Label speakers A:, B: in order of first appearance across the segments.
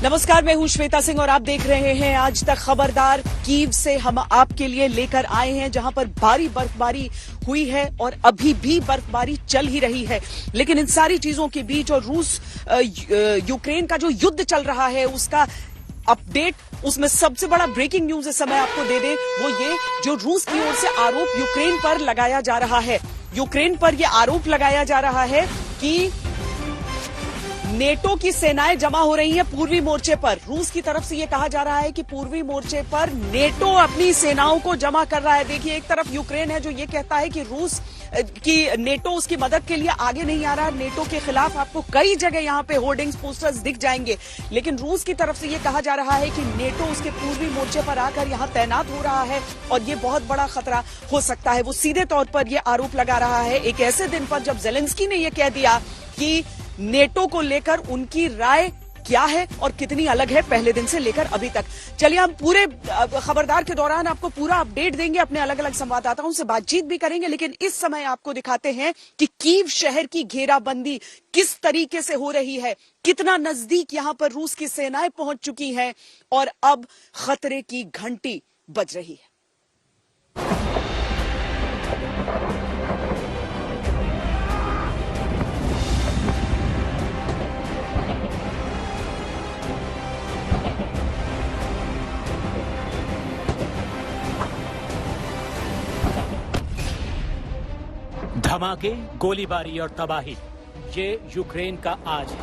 A: नमस्कार, मैं हूं श्वेता सिंह और आप देख रहे हैं आज तक खबरदार। कीव से हम आपके लिए लेकर आए हैं जहां पर भारी बर्फबारी हुई है और अभी भी बर्फबारी चल ही रही है। लेकिन इन सारी चीजों के बीच और रूस यूक्रेन का जो युद्ध चल रहा है उसका अपडेट, उसमें सबसे बड़ा ब्रेकिंग न्यूज इस समय आपको दे दें वो ये, जो रूस की ओर से आरोप यूक्रेन पर लगाया जा रहा है। यूक्रेन पर यह आरोप लगाया जा रहा है कि नेटो की सेनाएं जमा हो रही हैं पूर्वी मोर्चे पर। रूस की तरफ से यह कहा जा रहा है कि पूर्वी मोर्चे पर नेटो अपनी सेनाओं को जमा कर रहा है। देखिए, एक तरफ यूक्रेन है जो ये कहता है कि रूस की नेटो उसकी मदद के लिए आगे नहीं आ रहा। नेटो के खिलाफ आपको कई जगह यहां पे होर्डिंग्स, पोस्टर्स दिख जाएंगे। लेकिन रूस की तरफ से यह कहा जा रहा है कि नेटो उसके पूर्वी मोर्चे पर आकर यहां तैनात हो रहा है और यह बहुत बड़ा खतरा हो सकता है। वो सीधे तौर पर यह आरोप लगा रहा है एक ऐसे दिन पर जब जेलेंस्की ने यह कह दिया कि नेटो को लेकर उनकी राय क्या है और कितनी अलग है पहले दिन से लेकर अभी तक। चलिए, हम पूरे खबरदार के दौरान आपको पूरा अपडेट देंगे, अपने अलग अलग संवाददाताओं से बातचीत भी करेंगे। लेकिन इस समय आपको दिखाते हैं कि कीव शहर की घेराबंदी किस तरीके से हो रही है, कितना नजदीक यहां पर रूस की सेनाएं पहुंच चुकी हैं और अब खतरे की घंटी बज रही है।
B: धमाके, गोलीबारी और तबाही, ये यूक्रेन का आज है।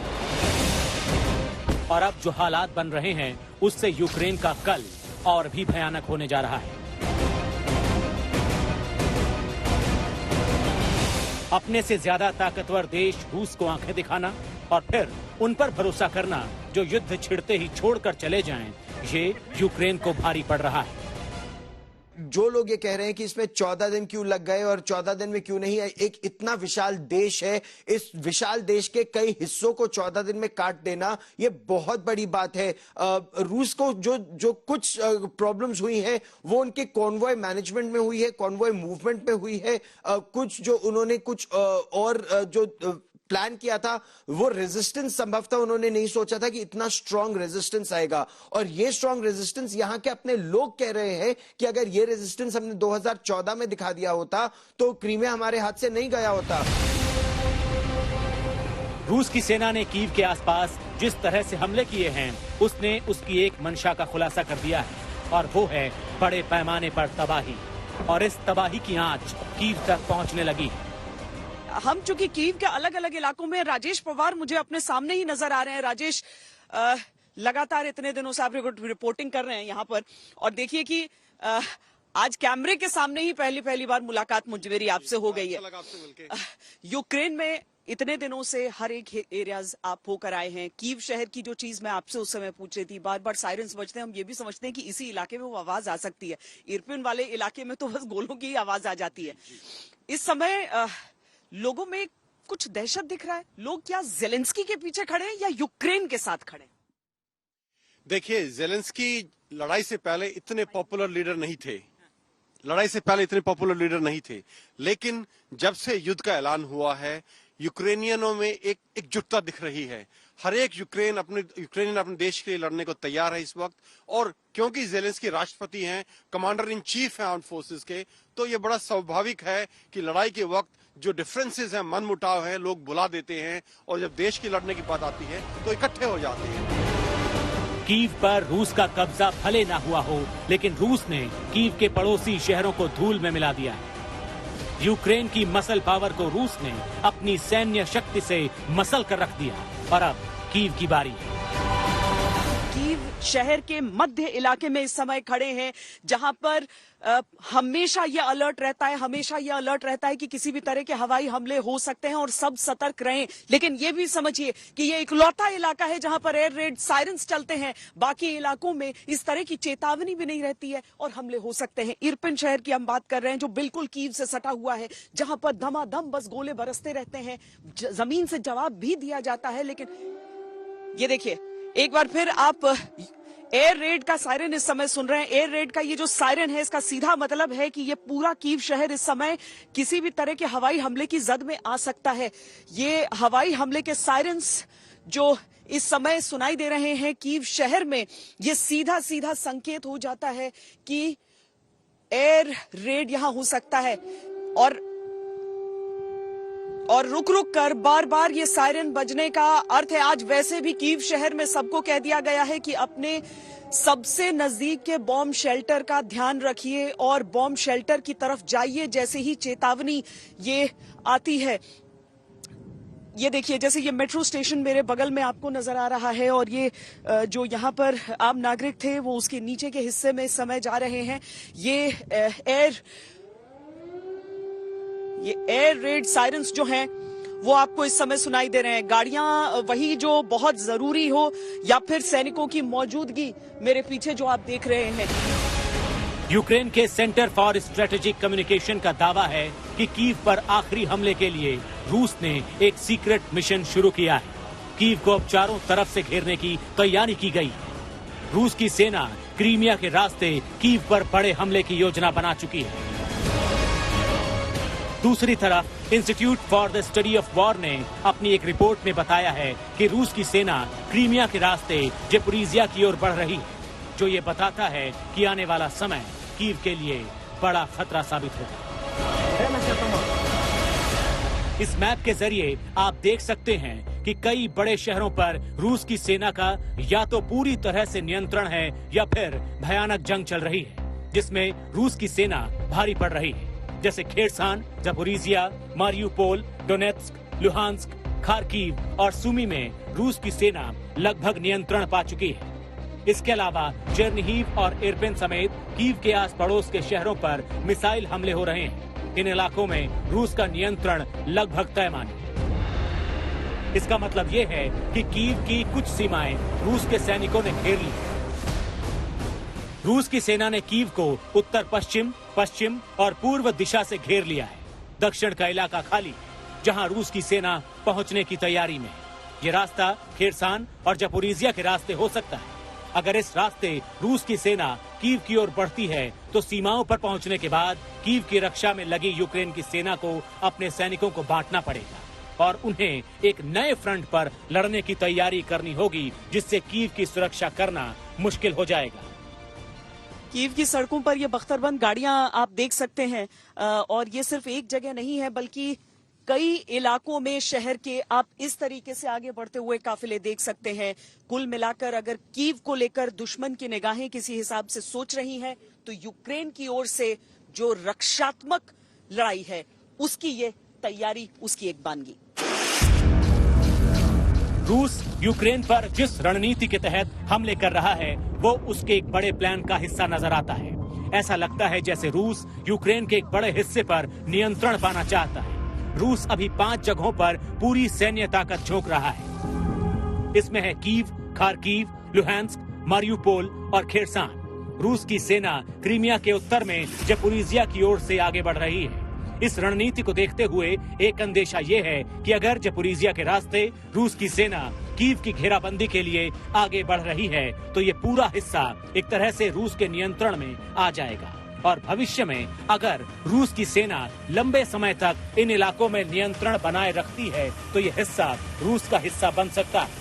B: और अब जो हालात बन रहे हैं उससे यूक्रेन का कल और भी भयानक होने जा रहा है। अपने से ज्यादा ताकतवर देश रूस को आंखें दिखाना और फिर उन पर भरोसा करना जो युद्ध छिड़ते ही छोड़कर चले जाएं, ये यूक्रेन को भारी पड़ रहा है।
C: जो लोग ये कह रहे हैं कि इसमें 14 दिन क्यों लग गए और 14 दिन में क्यों नहीं है, एक इतना विशाल देश है, इस विशाल देश के कई हिस्सों को 14 दिन में काट देना ये बहुत बड़ी बात है। रूस को जो कुछ प्रॉब्लम्स हुई हैं वो उनके कॉन्वॉय मैनेजमेंट में हुई है, कॉन्वॉय मूवमेंट में हुई है। कुछ जो उन्होंने कुछ और जो प्लान किया था वो रेजिस्टेंस संभवतः उन्होंने नहीं सोचा था कि इतना स्ट्रांग रेजिस्टेंस आएगा। और ये स्ट्रांग रेजिस्टेंस यहां के अपने लोग कह रहे हैं कि अगर ये रेजिस्टेंस हमने 2014 में दिखा दिया होता तो क्रीमिया हमारे हाथ से नहीं गया होता।
B: रूस की सेना ने कीव के आसपास जिस तरह से हमले किए हैं उसने उसकी एक मंशा का खुलासा कर दिया है और वो है बड़े पैमाने पर तबाही। और इस तबाही की आंच कीव तक पहुंचने लगी।
A: हम चूंकि कीव के अलग अलग इलाकों में, राजेश पवार मुझे अपने सामने ही नजर आ रहे हैं। राजेश, लगातार इतने दिनों से आप रिपोर्टिंग कर रहे हैं यहाँ पर और देखिए कि आज कैमरे के सामने ही पहली बार मुलाकात मुझे आपसे हो गई है। यूक्रेन में इतने दिनों से हर एक एरियाज आप होकर आए हैं। कीव शहर की जो चीज मैं आपसे उस समय पूछ रही थी, बार बार सायरन्स बजते हैं, हम ये भी समझते हैं कि इसी इलाके में वो आवाज आ सकती है। इरपिन वाले इलाके में तो बस गोलों की ही आवाज आ जाती है। इस समय लोगों में कुछ दहशत दिख रहा है। लोग क्या जेलेंस्की के पीछे खड़े हैं या यूक्रेन के साथ खड़े हैं?
D: देखिए, जेलेंस्की लड़ाई से पहले इतने पॉपुलर लीडर नहीं थे। लड़ाई से पहले इतने पॉपुलर लीडर नहीं थे, लेकिन जब से युद्ध का ऐलान हुआ है यूक्रेनियनों में एक एकजुटता दिख रही है। हर एक यूक्रेनियन अपने देश के लिए लड़ने को तैयार है इस वक्त। और क्योंकि जेलेंस्की राष्ट्रपति हैं, कमांडर इन चीफ हैं आर्म्ड फोर्सेस के, तो ये बड़ा स्वाभाविक है कि लड़ाई के वक्त जो डिफरेंसेस हैं, मनमुटाव है, लोग बुला देते हैं और जब देश की लड़ने की बात आती है तो इकट्ठे हो जाते हैं।
B: कीव पर रूस का कब्जा भले ना हुआ हो, लेकिन रूस ने कीव के पड़ोसी शहरों को धूल में मिला दिया है। यूक्रेन की मसल पावर को रूस ने अपनी सैन्य शक्ति से मसल कर रख दिया और अब कीव की बारी है।
A: कीव शहर के मध्य इलाके में इस समय खड़े हैं जहां पर हमेशा यह अलर्ट रहता है कि किसी भी तरह के हवाई हमले हो सकते हैं और सब सतर्क रहें। लेकिन यह भी समझिए कि यह इकलौता इलाका है जहां पर एयर रेड सायरन्स चलते हैं। बाकी इलाकों में इस तरह की चेतावनी भी नहीं रहती है और हमले हो सकते हैं। इरपिन शहर की हम बात कर रहे हैं जो बिल्कुल कीव से सटा हुआ है, जहां पर धमाधम बस गोले बरसते रहते हैं। जमीन से जवाब भी दिया जाता है। लेकिन ये देखिए, एक बार फिर आप एयर रेड का सायरन इस समय सुन रहे हैं। एयर रेड का ये जो सायरन है इसका सीधा मतलब है कि ये पूरा कीव शहर इस समय किसी भी तरह के हवाई हमले की जद में आ सकता है। ये हवाई हमले के सायरन्स जो इस समय सुनाई दे रहे हैं कीव शहर में, ये सीधा सीधा संकेत हो जाता है कि एयर रेड यहां हो सकता है। और रुक रुक कर बार बार ये सायरन बजने का अर्थ है, आज वैसे भी कीव शहर में सबको कह दिया गया है कि अपने सबसे नजदीक के बॉम्ब शेल्टर का ध्यान रखिए और बॉम्ब शेल्टर की तरफ जाइए जैसे ही चेतावनी ये आती है। ये देखिए, जैसे ये मेट्रो स्टेशन मेरे बगल में आपको नजर आ रहा है और ये जो यहाँ पर आम नागरिक थे वो उसके नीचे के हिस्से में इस समय जा रहे हैं। ये एयर रेड सायरन्स जो हैं वो आपको इस समय सुनाई दे रहे हैं। गाड़ियां वही जो बहुत जरूरी हो या फिर सैनिकों की मौजूदगी मेरे पीछे जो आप देख रहे हैं।
B: यूक्रेन के सेंटर फॉर स्ट्रेटेजिक कम्युनिकेशन का दावा है कि कीव पर आखिरी हमले के लिए रूस ने एक सीक्रेट मिशन शुरू किया है। कीव को अब चारों तरफ से घेरने की तैयारी की गई है। रूस की सेना क्रीमिया के रास्ते कीव पर बड़े हमले की योजना बना चुकी है। दूसरी तरफ institute for the study of war ने अपनी एक रिपोर्ट में बताया है कि रूस की सेना क्रीमिया के रास्ते ज़पोरिज़िया की ओर बढ़ रही है, जो ये बताता है कि आने वाला समय कीव के लिए बड़ा खतरा साबित होगा। इस मैप के जरिए आप देख सकते हैं कि कई बड़े शहरों पर रूस की सेना का या तो पूरी तरह से नियंत्रण है या फिर भयानक जंग चल रही है, जिसमें रूस की सेना भारी पड़ रही है, जैसे खेरसान, ज़पोरिज़िया, मारियुपोल, डोनेत्स्क, लुहांस्क, खार्किव और सुमी में रूस की सेना लगभग नियंत्रण पा चुकी है। इसके अलावा चेर्निहिव और इरपिन समेत कीव के आस पड़ोस के शहरों पर मिसाइल हमले हो रहे हैं। इन इलाकों में रूस का नियंत्रण लगभग तय माने। इसका मतलब ये है कि कीव की कुछ सीमाएं रूस के सैनिकों ने घेर ली। रूस की सेना ने कीव को उत्तर पश्चिम, पश्चिम और पूर्व दिशा से घेर लिया है। दक्षिण का इलाका खाली, जहां रूस की सेना पहुंचने की तैयारी में। ये रास्ता खेरसान और ज़पोरिज़िया के रास्ते हो सकता है। अगर इस रास्ते रूस की सेना कीव की ओर बढ़ती है तो सीमाओं पर पहुंचने के बाद कीव की रक्षा में लगी यूक्रेन की सेना को अपने सैनिकों को बांटना पड़ेगा और उन्हें एक नए फ्रंट पर लड़ने की तैयारी करनी होगी, जिससे कीव की सुरक्षा करना मुश्किल हो जाएगा।
A: कीव की सड़कों पर ये बख्तरबंद गाड़ियां आप देख सकते हैं और ये सिर्फ एक जगह नहीं है बल्कि कई इलाकों में शहर के आप इस तरीके से आगे बढ़ते हुए काफिले देख सकते हैं। कुल मिलाकर अगर कीव को लेकर दुश्मन की निगाहें किसी हिसाब से सोच रही हैं तो यूक्रेन की ओर से जो रक्षात्मक लड़ाई है उसकी ये तैयारी, उसकी एक बानगी।
B: रूस यूक्रेन पर जिस रणनीति के तहत हमले कर रहा है वो उसके एक बड़े प्लान का हिस्सा नजर आता है। ऐसा लगता है जैसे रूस यूक्रेन के एक बड़े हिस्से पर नियंत्रण पाना चाहता है। रूस अभी 5 जगहों पर पूरी सैन्य ताकत झोंक रहा है। इसमें है कीव, खार्किव, लुहांस्क, मारियुपोल और खेरसान। रूस की सेना क्रीमिया के उत्तर में ज़पोरिज़िया की ओर से आगे बढ़ रही है। इस रणनीति को देखते हुए एक अंदेशा ये है कि अगर ज़पोरिज़िया के रास्ते रूस की सेना कीव की घेराबंदी के लिए आगे बढ़ रही है तो ये पूरा हिस्सा एक तरह से रूस के नियंत्रण में आ जाएगा और भविष्य में अगर रूस की सेना लंबे समय तक इन इलाकों में नियंत्रण बनाए रखती है तो ये हिस्सा रूस का हिस्सा बन सकता है।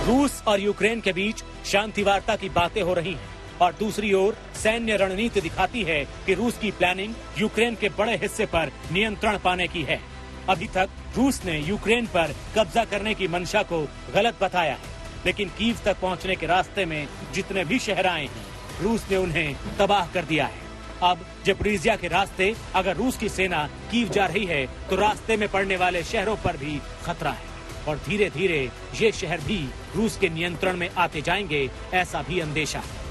B: रूस और यूक्रेन के बीच शांति वार्ता की बातें हो रही हैं और दूसरी ओर सैन्य रणनीति दिखाती है कि रूस की प्लानिंग यूक्रेन के बड़े हिस्से पर नियंत्रण पाने की है। अभी तक रूस ने यूक्रेन पर कब्जा करने की मंशा को गलत बताया है, लेकिन कीव तक पहुंचने के रास्ते में जितने भी शहर आए हैं रूस ने उन्हें तबाह कर दिया है। अब ज़पोरिज़िया के रास्ते अगर रूस की सेना कीव जा रही है तो रास्ते में पड़ने वाले शहरों पर भी खतरा है और धीरे धीरे ये शहर भी रूस के नियंत्रण में आते जाएंगे, ऐसा भी अंदेशा है।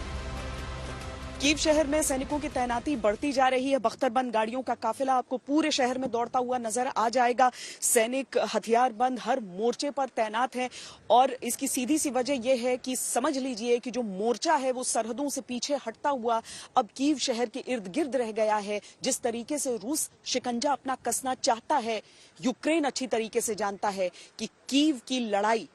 A: कीव शहर में सैनिकों की तैनाती बढ़ती जा रही है। बख्तरबंद गाड़ियों का काफिला आपको पूरे शहर में दौड़ता हुआ नजर आ जाएगा। सैनिक हथियारबंद हर मोर्चे पर तैनात हैं और इसकी सीधी सी वजह यह है कि समझ लीजिए कि जो मोर्चा है वो सरहदों से पीछे हटता हुआ अब कीव शहर के इर्द गिर्द रह गया है। जिस तरीके से रूस शिकंजा अपना कसना चाहता है, यूक्रेन अच्छी तरीके से जानता है कि कीव की लड़ाई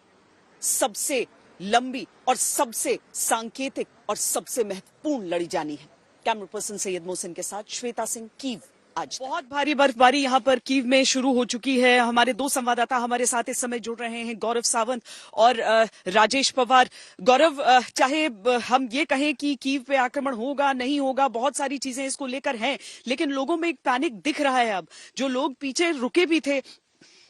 A: सबसे लंबी और सबसे सांकेतिक और सबसे महत्वपूर्ण लड़ी जानी है। कैमरा पर्सन सैयद मोहसिन के साथ श्वेता सिंह, कीव। आज बहुत भारी बर्फबारी यहाँ पर कीव में शुरू हो चुकी है। हमारे दो संवाददाता हमारे साथ इस समय जुड़ रहे हैं, गौरव सावंत और राजेश पवार। गौरव, चाहे हम ये कहें कि कीव पे आक्रमण होगा नहीं होगा, बहुत सारी चीजें इसको लेकर हैं, लेकिन लोगों में एक पैनिक दिख रहा है। अब जो लोग पीछे रुके भी थे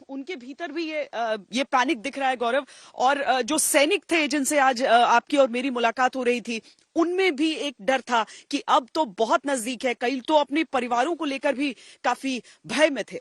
A: उनके भीतर भी ये पैनिक दिख रहा है गौरव। और जो सैनिक थे जिनसे आज आपकी और मेरी मुलाकात हो रही थी, उनमें भी एक डर था कि अब तो बहुत नजदीक है। कई तो अपने परिवारों को लेकर भी काफी भय में थे।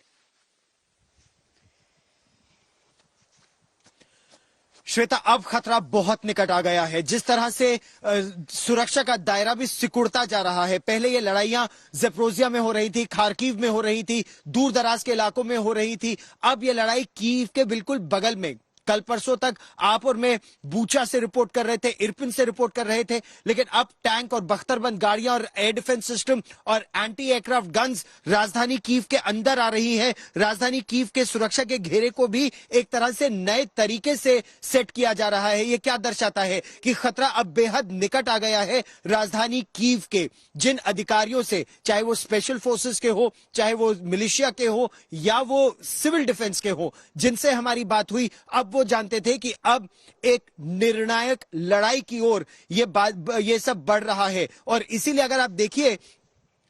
C: श्वेता, अब खतरा बहुत निकट आ गया है। जिस तरह से सुरक्षा का दायरा भी सिकुड़ता जा रहा है। पहले ये लड़ाइयां ज़ेपोरिज़िया में हो रही थी, खार्किव में हो रही थी, दूर दराज के इलाकों में हो रही थी। अब ये लड़ाई कीव के बिल्कुल बगल में। कल परसों तक आप और मैं बूचा से रिपोर्ट कर रहे थे, इरपिन से रिपोर्ट कर रहे थे, लेकिन अब टैंक और बख्तरबंद गाड़ियां और एयर डिफेंस सिस्टम और एंटी एयरक्राफ्ट गन्स राजधानी कीव के अंदर आ रही है। राजधानी कीव के सुरक्षा के घेरे को भी एक तरह से नए तरीके से सेट किया जा रहा है। ये क्या दर्शाता है कि खतरा अब बेहद निकट आ गया है राजधानी कीव के। जिन अधिकारियों से, चाहे वो स्पेशल फोर्सेस के हो, चाहे वो मिलिशिया के हो या वो सिविल डिफेंस के हो, जिनसे हमारी बात हुई, अब वो जानते थे कि अब एक निर्णायक लड़ाई की ओर ये सब बढ़ रहा है। और इसीलिए अगर आप देखिए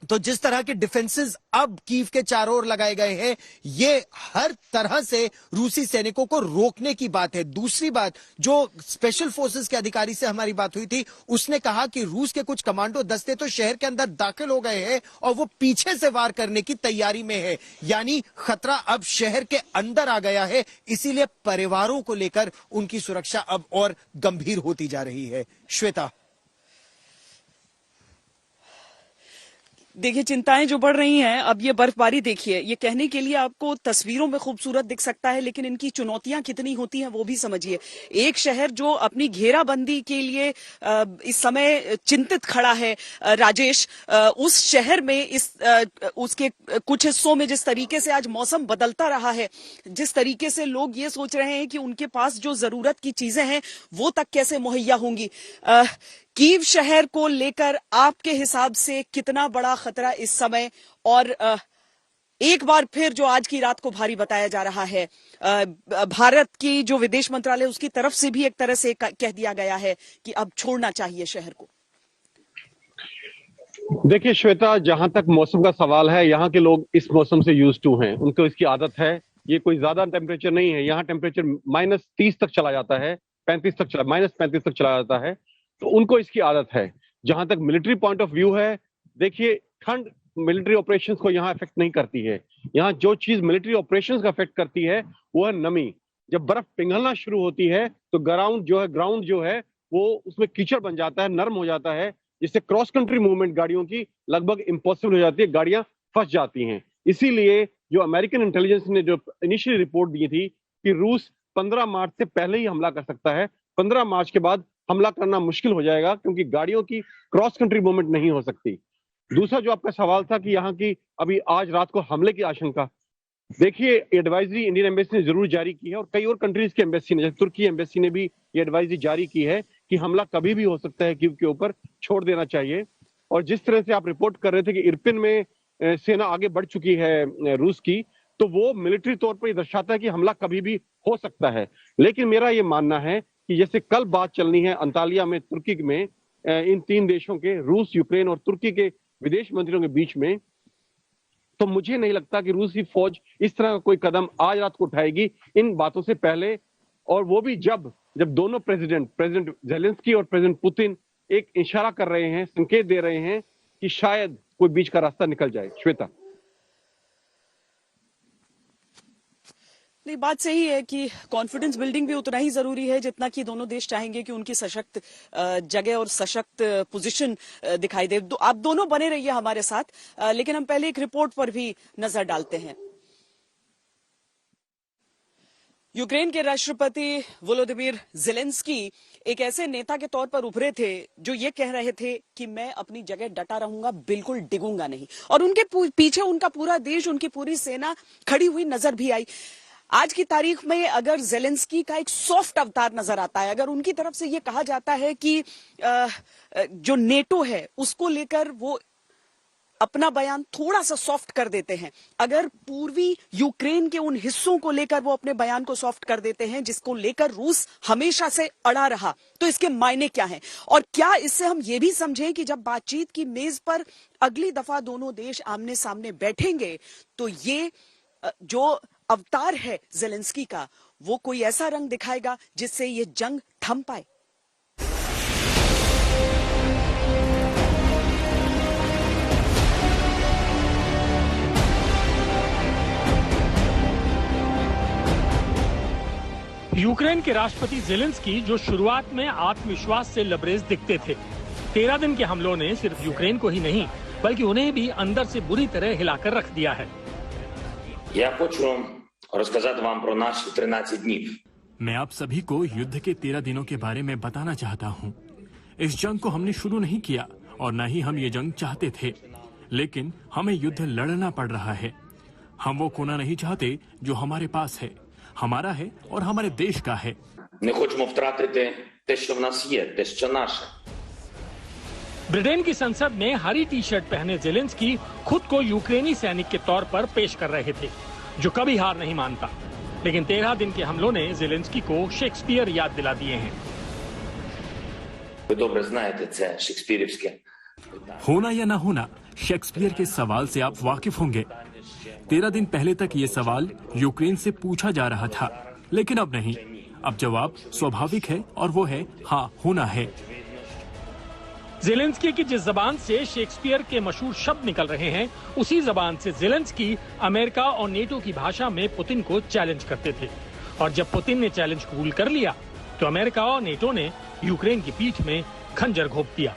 C: तो जिस तरह के डिफेंसेस अब कीव के चारों ओर लगाए गए हैं, ये हर तरह से रूसी सैनिकों को रोकने की बात है। दूसरी बात, जो स्पेशल फोर्सेस के अधिकारी से हमारी बात हुई थी, उसने कहा कि रूस के कुछ कमांडो दस्ते तो शहर के अंदर दाखिल हो गए हैं और वो पीछे से वार करने की तैयारी में है। यानी खतरा अब शहर के अंदर आ गया है। इसीलिए परिवारों को लेकर उनकी सुरक्षा अब और गंभीर होती जा रही है। श्वेता,
A: देखिए, चिंताएं जो बढ़ रही हैं। अब ये बर्फबारी देखिए, ये कहने के लिए आपको तस्वीरों में खूबसूरत दिख सकता है, लेकिन इनकी चुनौतियां कितनी होती हैं वो भी समझिए। एक शहर जो अपनी घेराबंदी के लिए इस समय चिंतित खड़ा है, राजेश, उस शहर में उसके कुछ हिस्सों में जिस तरीके से आज मौसम बदलता रहा है, जिस तरीके से लोग ये सोच रहे हैं कि उनके पास जो जरूरत की चीजें हैं वो तक कैसे मुहैया होंगी। कीव शहर को लेकर आपके हिसाब से कितना बड़ा खतरा इस समय, और एक बार फिर जो आज की रात को भारी बताया जा रहा है, भारत की जो विदेश मंत्रालय उसकी तरफ से भी एक तरह से कह दिया गया है कि अब छोड़ना चाहिए शहर को।
E: देखिए श्वेता, जहां तक मौसम का सवाल है, यहाँ के लोग इस मौसम से यूज टू हैं, उनको इसकी आदत है। ये कोई ज्यादा टेम्परेचर नहीं है। यहाँ टेम्परेचर -30 तक चला जाता है, -35 तक चला जाता है, तो उनको इसकी आदत है। जहां तक मिलिट्री पॉइंट ऑफ व्यू है, देखिए ठंड मिलिट्री ऑपरेशंस को यहाँ अफेक्ट नहीं करती है। यहाँ जो चीज मिलिट्री ऑपरेशंस का अफेक्ट करती है वो है नमी। जब बर्फ पिघलना शुरू होती है तो ग्राउंड जो है वो उसमें कीचड़ बन जाता है, नरम हो जाता है, जिससे क्रॉस कंट्री मूवमेंट गाड़ियों की लगभग इम्पॉसिबल हो जाती है, गाड़ियां फंस जाती हैं। इसीलिए जो अमेरिकन इंटेलिजेंस ने जो इनिशियल रिपोर्ट दी थी कि रूस 15 मार्च से पहले ही हमला कर सकता है, 15 मार्च के बाद हमला करना मुश्किल हो जाएगा, क्योंकि गाड़ियों की क्रॉस कंट्री मूवमेंट नहीं हो सकती। दूसरा जो आपका सवाल था कि यहाँ की अभी आज रात को हमले की आशंका, देखिए एडवाइजरी इंडियन एम्बेसी ने जरूर जारी की है और कई और कंट्रीज की एम्बेसी ने, जैसे तुर्की एम्बेसी ने भी ये एडवाइजरी जारी की है कि हमला कभी भी हो सकता है, कीव के ऊपर छोड़ देना चाहिए। और जिस तरह से आप रिपोर्ट कर रहे थे कि इरपिन में सेना आगे बढ़ चुकी है रूस की, तो वो मिलिट्री तौर पर दर्शाता है कि हमला कभी भी हो सकता है। लेकिन मेरा ये मानना है कि जैसे कल बात चलनी है अंतालिया में, तुर्की में, इन 3 देशों के, रूस, यूक्रेन और तुर्की के विदेश मंत्रियों के बीच में, तो मुझे नहीं लगता कि रूसी फौज इस तरह का कोई कदम आज रात को उठाएगी इन बातों से पहले। और वो भी जब दोनों प्रेसिडेंट ज़ेलेंस्की और प्रेसिडेंट पुतिन एक इशारा कर रहे हैं, संकेत दे रहे हैं कि शायद कोई बीच का रास्ता निकल जाए। श्वेता,
A: नहीं, बात सही है कि कॉन्फिडेंस बिल्डिंग भी उतना ही जरूरी है जितना कि दोनों देश चाहेंगे कि उनकी सशक्त जगह और सशक्त पोजीशन दिखाई दे। आप दोनों बने रहिए हमारे साथ, लेकिन हम पहले एक रिपोर्ट पर भी नजर डालते हैं। यूक्रेन के राष्ट्रपति वोलोदिमीर ज़ेलेंस्की एक ऐसे नेता के तौर पर उभरे थे जो ये कह रहे थे कि मैं अपनी जगह डटा रहूंगा, बिल्कुल डिगूंगा नहीं, और उनके पीछे उनका पूरा देश, उनकी पूरी सेना खड़ी हुई नजर भी आई। आज की तारीख में अगर ज़ेलेंस्की का एक सॉफ्ट अवतार नजर आता है, अगर उनकी तरफ से ये कहा जाता है कि जो नेटो है उसको लेकर वो अपना बयान थोड़ा सा सॉफ्ट कर देते हैं, अगर पूर्वी यूक्रेन के उन हिस्सों को लेकर वो अपने बयान को सॉफ्ट कर देते हैं जिसको लेकर रूस हमेशा से अड़ा रहा, तो इसके मायने क्या हैं? और क्या इससे हम ये भी समझें कि जब बातचीत की मेज पर अगली दफा दोनों देश आमने सामने बैठेंगे तो ये जो अवतार है ज़ेलेंस्की का, वो कोई ऐसा रंग दिखाएगा जिससे ये जंग थम पाए?
F: यूक्रेन के राष्ट्रपति ज़ेलेंस्की जो शुरुआत में आत्मविश्वास से लबरेज दिखते थे, 13 दिन के हमलों ने सिर्फ यूक्रेन को ही नहीं बल्कि उन्हें भी अंदर से बुरी तरह हिलाकर रख दिया है।
G: Я хочу розказати вам про наші 13 днів.
H: मैं आप सभी को युद्ध के 13 दिनों के बारे में बताना चाहता हूँ। इस जंग को हमने शुरू नहीं किया और न ही हम ये जंग चाहते थे, लेकिन हमें युद्ध लड़ना पड़ रहा है। हम वो खोना नहीं चाहते जो हमारे पास है, हमारा है और हमारे देश का है।
G: Не хочемо втратити те, що в нас є, те, що наше.
F: ब्रिटेन की संसद में हरी टी शर्ट पहने ज़ेलेंस्की खुद को यूक्रेनी सैनिक के तौर पर पेश कर रहे थे, जो कभी हार नहीं मानता। लेकिन 13 दिन के हमलों ने ज़ेलेंस्की को शेक्सपियर याद दिला दिए हैं।
G: Ви добре знаєте, це шекспірівське.
H: होना या ना होना, शेक्सपियर के सवाल से आप वाकिफ होंगे। 13 दिन पहले तक ये सवाल यूक्रेन से पूछा जा रहा था, लेकिन अब नहीं। अब जवाब स्वाभाविक है और वो है हाँ, होना है।
F: ज़ेलेंस्की की जिस जबान से शेक्सपियर के मशहूर शब्द निकल रहे हैं, उसी जबान से ज़ेलेंस्की अमेरिका और नेटो की भाषा में पुतिन को चैलेंज करते थे। और जब पुतिन ने चैलेंज कबूल कर लिया तो अमेरिका और नेटो ने यूक्रेन की पीठ में खंजर घोंप दिया।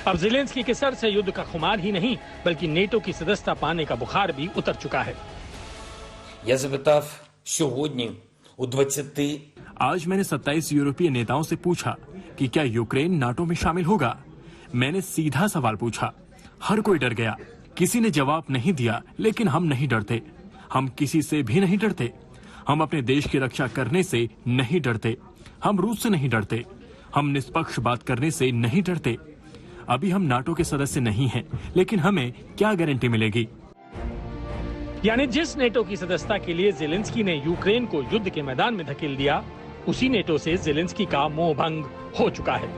F: अब ज़ेलेंस्की के सर से युद्ध का खुमार ही नहीं बल्कि नेटो की सदस्यता पाने का बुखार भी उतर चुका है।
I: Я запитав сьогодні у 20.
H: आज मैंने 27 यूरोपीय नेताओं से पूछा कि क्या यूक्रेन नाटो में शामिल होगा। मैंने सीधा सवाल पूछा, हर कोई डर गया, किसी ने जवाब नहीं दिया। लेकिन हम नहीं डरते, हम किसी से भी नहीं डरते। हम अपने देश की रक्षा करने से नहीं डरते, हम रूस से नहीं डरते, हम निष्पक्ष बात करने से नहीं डरते। अभी हम नाटो के सदस्य नहीं हैं, लेकिन हमें क्या गारंटी मिलेगी?
F: यानी जिस नेटो की सदस्यता के लिए ज़ेलेंस्की ने यूक्रेन को युद्ध के मैदान में धकेल दिया, उसी नेटो से ज़ेलेंस्की का मोह भंग हो चुका है।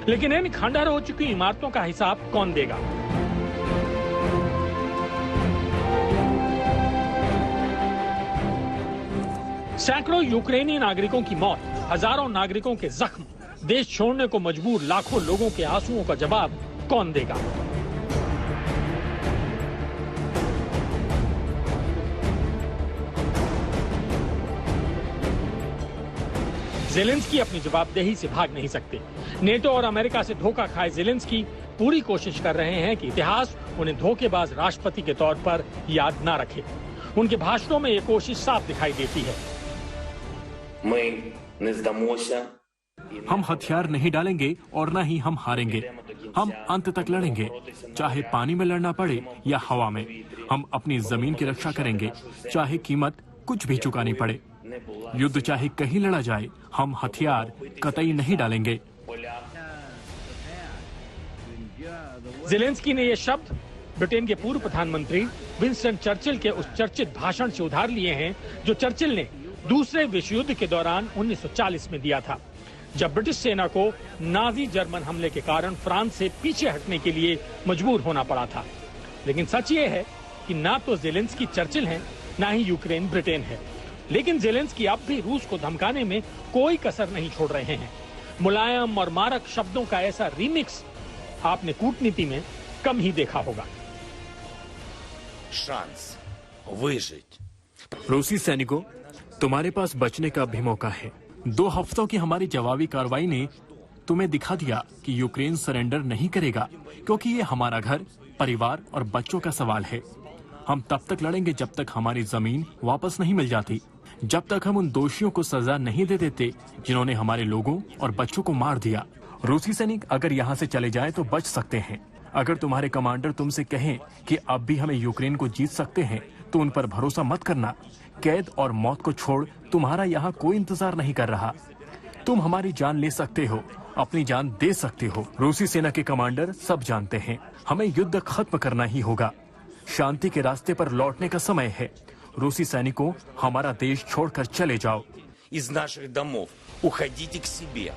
F: लेकिन इन खंडहर हो चुकी इमारतों का हिसाब कौन देगा? सैकड़ों यूक्रेनी नागरिकों की मौत, हजारों नागरिकों के जख्म, देश छोड़ने को मजबूर लाखों लोगों के आंसुओं का जवाब कौन देगा? ज़ेलेंस्की अपनी जवाबदेही से भाग नहीं सकते। नेटो और अमेरिका से धोखा खाए ज़ेलेंस्की पूरी कोशिश कर रहे हैं कि इतिहास उन्हें धोखेबाज राष्ट्रपति के तौर पर याद ना रखे। उनके भाषणों में ये कोशिश साफ दिखाई देती है।
G: Ми не здамося.
H: हम हथियार नहीं डालेंगे और न ही हम हारेंगे। हम अंत तक लड़ेंगे, चाहे पानी में लड़ना पड़े या हवा में। हम अपनी जमीन की रक्षा करेंगे, चाहे कीमत कुछ भी चुकानी पड़े। युद्ध चाहे कहीं लड़ा जाए, हम हथियार कतई नहीं डालेंगे।
F: ज़ेलेंस्की ने ये शब्द ब्रिटेन के पूर्व प्रधानमंत्री विंस्टन चर्चिल के उस चर्चित भाषण से उधार लिए हैं जो चर्चिल ने दूसरे विश्व युद्ध के दौरान 1940 में दिया था, जब ब्रिटिश सेना को नाजी जर्मन हमले के कारण फ्रांस से पीछे हटने के लिए मजबूर होना पड़ा था। लेकिन सच ये है कि ना तो ज़ेलेंस्की चर्चिल हैं, ना ही यूक्रेन ब्रिटेन है। लेकिन ज़ेलेंस्की अब भी रूस को धमकाने में कोई कसर नहीं छोड़ रहे हैं। मुलायम और मारक शब्दों का ऐसा रीमिक्स आपने कूटनीति में कम ही देखा होगा।
I: Шанс выжить.
H: रूसी सैनिकों, तुम्हारे पास बचने का भी मौका है। 2 हफ्तों की हमारी जवाबी कार्रवाई ने तुम्हें दिखा दिया कि यूक्रेन सरेंडर नहीं करेगा, क्योंकि ये हमारा घर, परिवार और बच्चों का सवाल है। हम तब तक लड़ेंगे जब तक हमारी जमीन वापस नहीं मिल जाती, जब तक हम उन दोषियों को सजा नहीं दे देते जिन्होंने हमारे लोगों और बच्चों को मार दिया। रूसी सैनिक अगर यहाँ से चले जाएं तो बच सकते हैं। अगर तुम्हारे कमांडर तुमसे कहें कि अब भी हमें यूक्रेन को जीत सकते हैं, तो उन पर भरोसा मत करना। कैद और मौत को छोड़ तुम्हारा यहाँ कोई इंतजार नहीं कर रहा। तुम हमारी जान ले सकते हो अपनी जान दे सकते हो। रूसी सेना के कमांडर सब जानते हैं, हमें युद्ध खत्म करना ही होगा। शांति के रास्ते पर लौटने का समय है। रूसी सैनिकों, हमारा देश छोड़कर चले जाओ।
I: Из наших домов. Уходите к себе.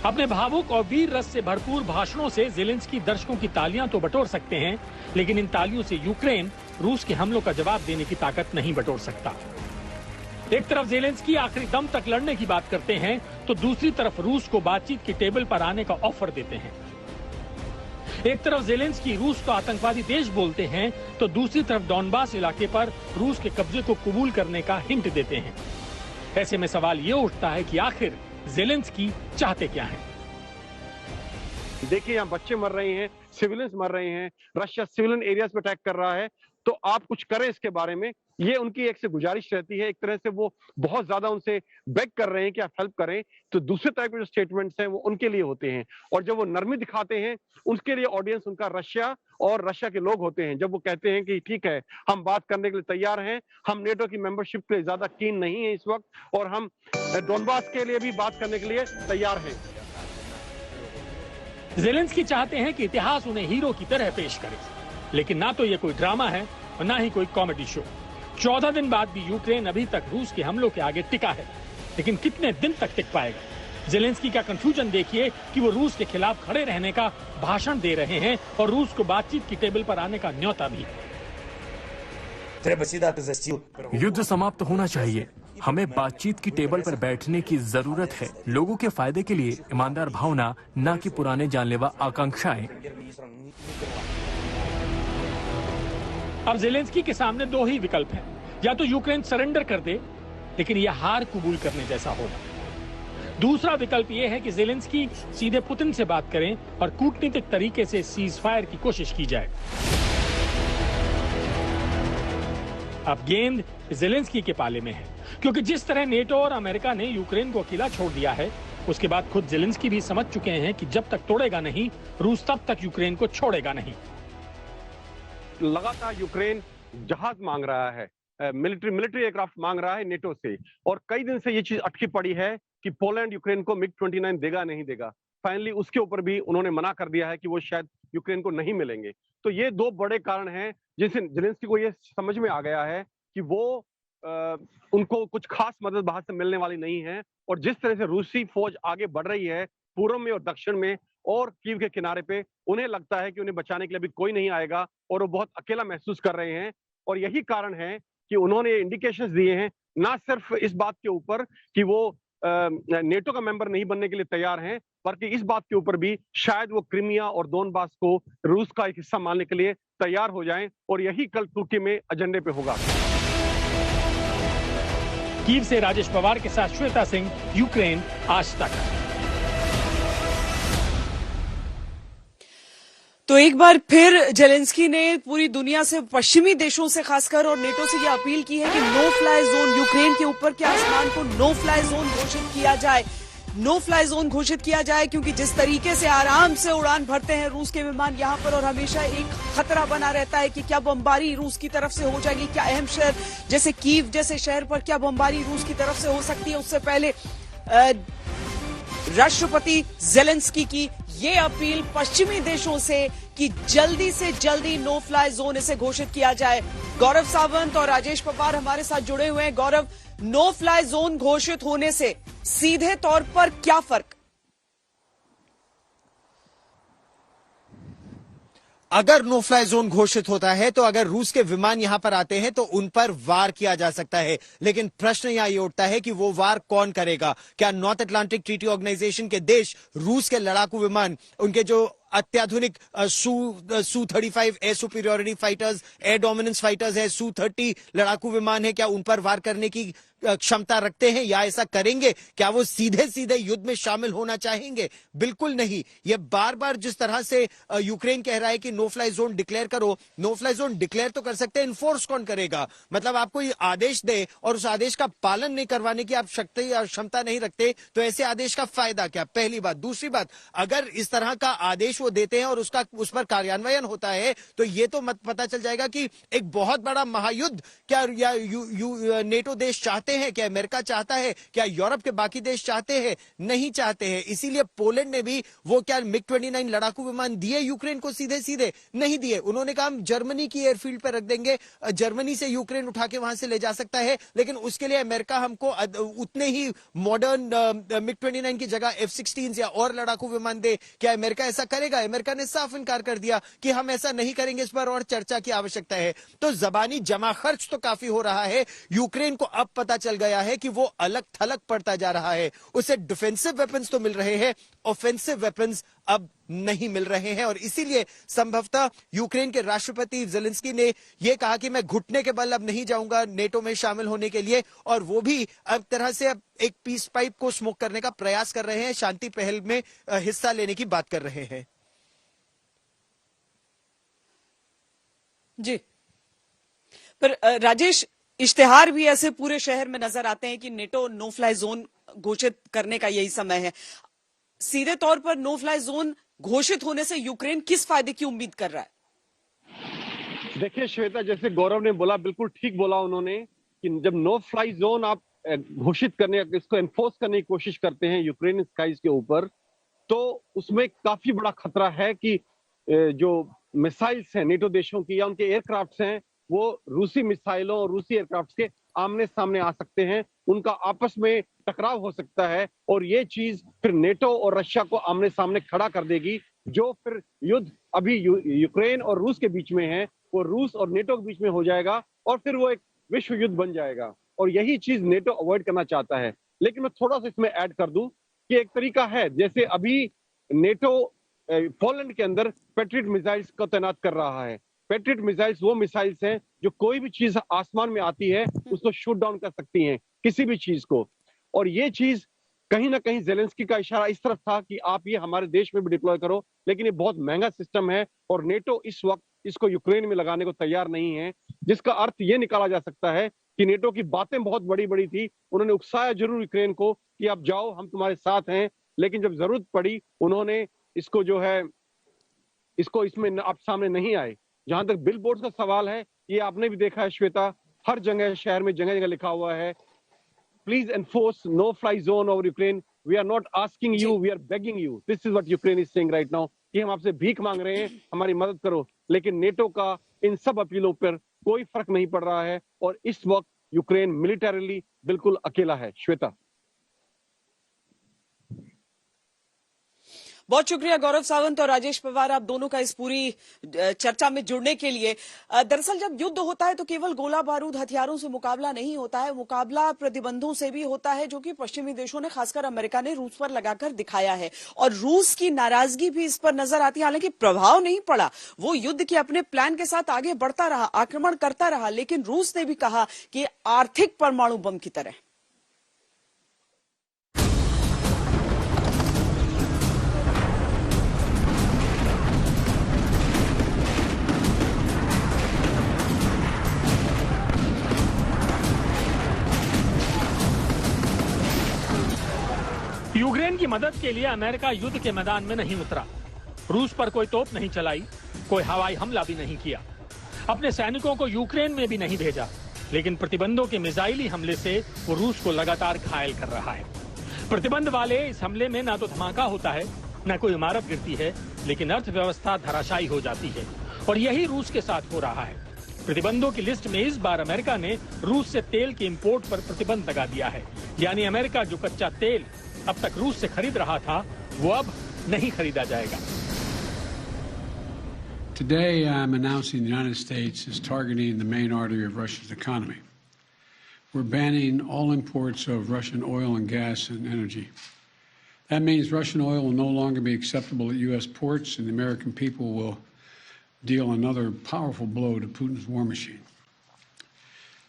F: अपने भावुक और वीर रस से भरपूर भाषणों से ज़ेलेंस्की दर्शकों की तालियां तो बटोर सकते हैं, लेकिन इन तालियों से यूक्रेन रूस के हमलों का जवाब देने की ताकत नहीं बटोर सकता। एक तरफ ज़ेलेंस्की आखिरी दम तक लड़ने की बात करते हैं, तो दूसरी तरफ रूस को बातचीत की टेबल पर आने का ऑफर देते हैं। एक तरफ ज़ेलेंस्की रूस को आतंकवादी देश बोलते हैं, तो दूसरी तरफ डॉनबास इलाके पर रूस के कब्जे को कबूल करने का हिंट देते हैं। ऐसे में सवाल ये उठता है कि आखिर ज़ेलेंस्की चाहते क्या हैं?
E: देखिए, यहाँ बच्चे मर रहे हैं, सिविलियंस मर रहे हैं, रशिया सिविलियन एरियाज पे अटैक कर रहा है, तो आप कुछ करें इसके बारे में। ये उनकी एक से गुजारिश रहती है, एक तरह से वो बहुत ज्यादा उनसे बेग कर रहे हैं कि आप हेल्प करें। तो दूसरे तरह के जो स्टेटमेंट्स हैं वो उनके लिए होते हैं, और जब वो नरमी दिखाते हैं उसके लिए ऑडियंस उनका रशिया और रशिया के लोग होते हैं। जब वो कहते हैं कि ठीक है, हम बात करने के लिए तैयार हैं, हम नेटो की मेंबरशिप के लिए ज्यादा कीन नहीं है इस वक्त, और हम डोनबास के लिए भी बात करने के लिए तैयार हैं।
F: ज़ेलेंस्की चाहते हैं कि इतिहास उन्हें हीरो की तरह पेश करे, लेकिन ना तो ये कोई ड्रामा है और ना ही कोई कॉमेडी शो। 14 दिन बाद भी यूक्रेन अभी तक रूस के हमलों के आगे टिका है, लेकिन कितने दिन तक टिक पाएगा? ज़ेलेंस्की का कंफ्यूजन देखिए कि वो रूस के खिलाफ खड़े रहने का भाषण दे रहे हैं और रूस को बातचीत की टेबल पर आने का न्योता भी।
H: युद्ध समाप्त होना चाहिए। हमें बातचीत की टेबल पर बैठने की जरूरत है, लोगों के फायदे के लिए, ईमानदार भावना, न कि पुराने जानलेवा आकांक्षाएं।
F: अब ज़ेलेंस्की के सामने दो ही विकल्प हैं, या तो यूक्रेन सरेंडर कर दे, लेकिन यह हार कबूल करने जैसा होगा। दूसरा विकल्प यह है कि ज़ेलेंस्की सीधे पुतिन से बात करें और कूटनीतिक तरीके से सीज फायर की कोशिश की जाए। अब गेंद ज़ेलेंस्की के पाले में है, क्योंकि जिस तरह नेटो और अमेरिका ने यूक्रेन को अकेला छोड़ दिया है, उसके बाद खुद ज़ेलेंस्की भी समझ चुके हैं कि जब तक तोड़ेगा नहीं रूस, तब तक यूक्रेन को छोड़ेगा नहीं।
E: लगातार यूक्रेन जहाज मांग रहा है, मिलिट्री एयरक्राफ्ट मांग रहा है नेटो से, और कई दिन से ये चीज अटकी पड़ी है कि पोलैंड यूक्रेन को मिग-29 देगा नहीं देगा। फाइनली उसके ऊपर भी उन्होंने मना कर दिया है कि वो शायद यूक्रेन को नहीं मिलेंगे। तो ये दो बड़े कारण हैं जिनसे ज़ेलेंस्की को ये समझ में आ गया है कि वो उनको कुछ खास मदद बाहर से मिलने वाली नहीं है, और जिस तरह से रूसी फौज आगे बढ़ रही है पूर्व में और दक्षिण में और कीव के किनारे पे, उन्हें लगता है कि उन्हें बचाने के लिए भी कोई नहीं आएगा और वो बहुत अकेला महसूस कर रहे हैं। और यही कारण है कि उन्होंने इंडिकेशंस दिए हैं, ना सिर्फ इस बात के ऊपर कि वो नेटो का मेंबर नहीं बनने के लिए तैयार हैं, बल्कि इस बात के ऊपर भी शायद वो क्रीमिया और डोनबास को रूस का एक हिस्सा मानने के लिए तैयार हो जाएं, और यही कल तुर्की में एजेंडे पे होगा।
F: कीव से राजेश पवार के साथ श्वेता सिंह, यूक्रेन आज तक।
A: तो एक बार फिर ज़ेलेंस्की ने पूरी दुनिया से, पश्चिमी देशों से खासकर और नेटो से ये अपील की है कि नो फ्लाई जोन, यूक्रेन के ऊपर के आसमान को नो फ्लाई जोन घोषित किया जाए, नो फ्लाई जोन घोषित किया जाए, क्योंकि जिस तरीके से आराम से उड़ान भरते हैं रूस के विमान यहां पर, और हमेशा एक खतरा बना रहता है कि क्या बमबारी रूस की तरफ से हो जाएगी, क्या अहम शहर जैसे कीव जैसे शहर पर क्या बमबारी रूस की तरफ से हो सकती है। उससे पहले राष्ट्रपति ज़ेलेंस्की की ये अपील पश्चिमी देशों से कि जल्दी से जल्दी नो फ्लाई जोन इसे घोषित किया जाए। गौरव सावंत और राजेश पवार हमारे साथ जुड़े हुए हैं। गौरव, नो फ्लाई जोन घोषित होने से सीधे तौर पर क्या फर्क?
C: अगर नो फ्लाई जोन घोषित होता है तो अगर रूस के विमान यहां पर आते हैं तो उन पर वार किया जा सकता है, लेकिन प्रश्न यहां ये उठता है कि वो वार कौन करेगा? क्या नॉर्थ अटलांटिक ट्रीटी ऑर्गेनाइजेशन के देश रूस के लड़ाकू विमान, उनके जो अत्याधुनिक Su-35 air superiority fighters, air dominance fighters है, Su-30 लड़ाकू विमान है, क्या उन पर वार करने की क्षमता रखते हैं या ऐसा करेंगे? क्या वो सीधे सीधे युद्ध में शामिल होना चाहेंगे? बिल्कुल नहीं। ये बार बार जिस तरह से यूक्रेन कह रहा है कि नो फ्लाई जोन डिक्लेयर करो, नो फ्लाई जोन डिक्लेयर तो कर सकते हैं, इन्फोर्स कौन करेगा? मतलब आपको ये आदेश दे और उस आदेश का पालन नहीं करवाने की आप शक्ति या क्षमता नहीं रखते, तो ऐसे आदेश का फायदा क्या? पहली बात। दूसरी बात, अगर इस तरह का आदेश वो देते हैं और उस पर कार्यान्वयन होता है, तो ये तो मत पता चल जाएगा कि एक बहुत बड़ा महायुद्ध क्या या नेटो देश चाहते हैं, क्या अमेरिका चाहता है, क्या यूरोप के बाकी देश चाहते हैं? नहीं चाहते हैं। इसीलिए पोलैंड ने भी वो क्या MiG-29 लड़ाकू विमान दिए यूक्रेन को? सीधे सीधे नहीं दिए। उन्होंने कहा हम जर्मनी की एयरफील्ड पर रख देंगे, जर्मनी से यूक्रेन उठा के वहां से ले जा सकता है, लेकिन उसके लिए अमेरिका हमको उतने ही मॉडर्न MiG-29 की जगह F-16 या और लड़ाकू विमान दे। क्या अमेरिका ऐसा करेगा? अमेरिका ने साफ इनकार कर दिया कि हम ऐसा नहीं करेंगे, इस पर और चर्चा की आवश्यकता है। तो जबानी जमा खर्च तो काफी हो रहा है। यूक्रेन को अब पता चल गया है कि वो अलग थलग पड़ता जा रहा है। उसे डिफेंसिव वेपन्स तो मिल रहे हैं, ऑफेंसिव वेपन्स अब नहीं मिल रहे हैं, और इसीलिए संभवतः यूक्रेन के राष्ट्रपति ज़ेलेंस्की ने यह कहा कि मैं घुटने के बल अब नहीं जाऊंगा नेटो में शामिल होने के लिए, और वो भी अब तरह से अब एक पीस पाइप को स्मोक करने का प्रयास कर रहे हैं, शांति पहल में हिस्सा लेने की बात कर रहे हैं।
A: जी, पर राजेश, इश्तिहार भी ऐसे पूरे शहर में नजर आते हैं कि नेटो नो फ्लाई जोन घोषित करने का यही समय है। सीधे तौर पर नो फ्लाई जोन घोषित होने से यूक्रेन किस फायदे की उम्मीद कर रहा है?
E: देखिए श्वेता, जैसे गौरव ने बोला, बिल्कुल ठीक बोला उन्होंने कि जब नो फ्लाई जोन आप घोषित करने, इसको एनफोर्स करने की कोशिश करते हैं यूक्रेन स्काईज के ऊपर, तो उसमें काफी बड़ा खतरा है कि जो मिसाइल्स हैं नेटो देशों की या उनके एयरक्राफ्ट्स हैं, वो रूसी मिसाइलों और रूसी एयरक्राफ्ट्स के आमने सामने आ सकते हैं, उनका आपस में टकराव हो सकता है, और ये चीज फिर नेटो और रशिया को आमने सामने खड़ा कर देगी। जो फिर युद्ध अभी यूक्रेन और रूस के बीच में है, वो रूस और नेटो के बीच में हो जाएगा, और फिर वो एक विश्व युद्ध बन जाएगा, और यही चीज नेटो अवॉइड करना चाहता है। लेकिन मैं थोड़ा सा इसमें ऐड कर दूं कि एक तरीका है, जैसे अभी नेटो पोलैंड के अंदर पैट्रियट मिसाइल्स को तैनात कर रहा है। पैट्रियट मिसाइल्स वो मिसाइल्स हैं जो कोई भी चीज आसमान में आती है उसको शूट डाउन कर सकती हैं, किसी भी चीज को। और ये चीज कहीं ना कहीं ज़ेलेंस्की का इशारा इस तरफ था कि आप ये हमारे देश में भी डिप्लॉय करो, लेकिन ये बहुत महंगा सिस्टम है और नेटो इस वक्त इसको यूक्रेन में लगाने को तैयार नहीं है, जिसका अर्थ ये निकाला जा सकता है कि नेटो की बातें बहुत बड़ी बड़ी थी, उन्होंने उकसाया जरूर यूक्रेन को कि आप जाओ, हम तुम्हारे साथ हैं, लेकिन जब जरूरत पड़ी उन्होंने इसको जो है इसको इसमें आप सामने नहीं आए। जहां तक बिल बोर्ड का सवाल है, ये आपने भी देखा है श्वेता, हर जगह शहर में जगह जगह लिखा हुआ है, please enforce no fly zone over Ukraine, we are not asking you, we are begging you, this is what Ukraine is saying right now, कि हम आपसे भीख मांग रहे हैं, हमारी मदद करो। लेकिन नेटो का इन सब अपीलों पर कोई फर्क नहीं पड़ रहा है, और इस वक्त यूक्रेन मिलिटरीली बिल्कुल अकेला है। श्वेता,
A: बहुत शुक्रिया गौरव सावंत और राजेश पवार, आप दोनों का इस पूरी चर्चा में जुड़ने के लिए। दरअसल जब युद्ध होता है तो केवल गोला बारूद हथियारों से मुकाबला नहीं होता है, मुकाबला प्रतिबंधों से भी होता है, जो कि पश्चिमी देशों ने, खासकर अमेरिका ने रूस पर लगाकर दिखाया है, और रूस की नाराजगी भी इस पर नजर आती है। हालांकि प्रभाव नहीं पड़ा, वो युद्ध के अपने प्लान के साथ आगे बढ़ता रहा, आक्रमण करता रहा, लेकिन रूस ने भी कहा कि आर्थिक परमाणु बम की तरह।
F: यूक्रेन की मदद के लिए अमेरिका युद्ध के मैदान में नहीं उतरा, रूस पर कोई तोप नहीं चलाई, कोई हवाई हमला भी नहीं किया, अपने सैनिकों को यूक्रेन में भी नहीं भेजा, लेकिन प्रतिबंधों के मिसाइली हमले से वो रूस को लगातार घायल कर रहा है। प्रतिबंध वाले इस हमले में ना तो धमाका होता है, न कोई इमारत गिरती है, लेकिन अर्थव्यवस्था धराशायी हो जाती है, और यही रूस के साथ हो रहा है। प्रतिबंधों की लिस्ट में इस बार अमेरिका ने रूस से तेल के इंपोर्ट पर प्रतिबंध लगा दिया है, यानी अमेरिका जो कच्चा तेल अब तक रूस से खरीद रहा था, वो अब नहीं खरीदा जाएगा।
J: Today, I'm announcing the United States is targeting the main artery of Russia's economy. We're banning all imports of Russian oil and gas and energy. That means Russian oil will no longer be acceptable at U.S. ports, and the American people will deal another powerful blow to Putin's war machine.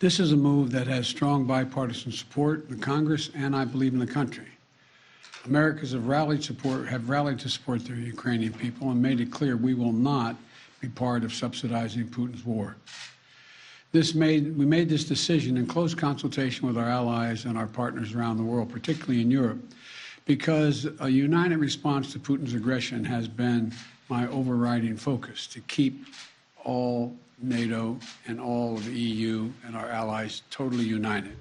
J: This is a move that has strong bipartisan support in the Congress and, I believe, in the country. Americans have rallied to support the Ukrainian people and made it clear we will not be part of subsidizing Putin's war. We made this decision in close consultation with our allies and our partners around the world, particularly in Europe, because a united response to Putin's aggression has been my overriding focus to keep all NATO and all of the EU and our allies totally united.